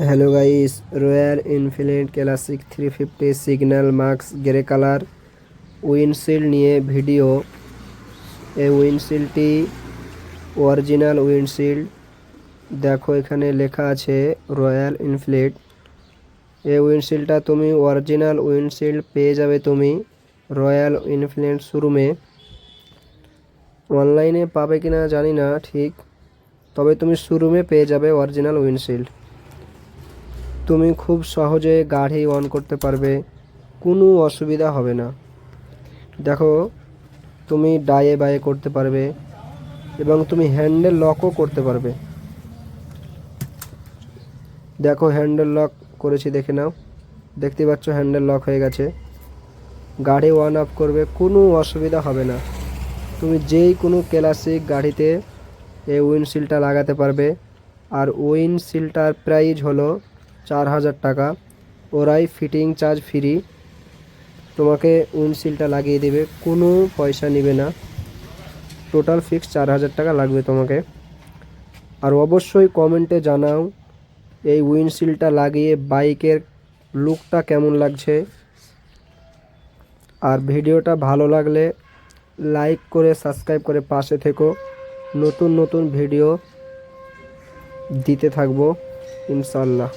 Hello guys, royal Enfield classic 350 signal marks grey colour windshield নিয়ে video. এই উইন্ডশিল্ডটি original windshield. দেখো এখানে লেখা আছে রয়্যাল এনফিল্ড। এই উইন্ডশিল্ডটা তুমি অরিজিনাল উইন্ডশিল্ড পেয়ে যাবে তুমি রয়্যাল এনফিল্ড শোরুমে। অনলাইনে পাবে কিনা জানি না ঠিক, তবে তুমি শোরুমে পেয়ে যাবে অরিজিনাল উইন্ডশিল্ড। তুমি খুব সহজে গাড়ি অন করতে পারবে, কোনো অসুবিধা হবে না। দেখো তুমি ডায়ে বায়ে করতে পারবে এবং তুমি হ্যান্ডেল লকও করতে পারবে। দেখো হ্যান্ডেল লক করেছি, দেখে নাও। দেখতে পাচ্ছ হ্যান্ডেল লক হয়ে গেছে। গাড়ি অন অফ করবে, কোনো অসুবিধা হবে না। তুমি যেই কোনো ক্লাসিক গাড়িতে এই উইন্ডশিল্ডটা লাগাতে পারবে। আর উইন্ডশিল্ডটার প্রাইস হলো 4000 টাকা। ওরাই ফিটিং চার্জ ফ্রি তোমাকে উইন্ডশিল্ডটা লাগিয়ে দেবে, কোনো পয়সা নেবে না। টোটাল ফিক্স 4000 টাকা লাগবে তোমাকে। আর অবশ্যই কমেন্টে জানাও এই উইন্ডশিল্ডটা লাগিয়ে বাইকের লুকটা কেমন লাগছে। আর ভিডিওটা ভালো লাগলে লাইক করে সাবস্ক্রাইব করে পাশে থেকো। নতুন নতুন ভিডিও দিতে থাকবো ইনশাল্লাহ।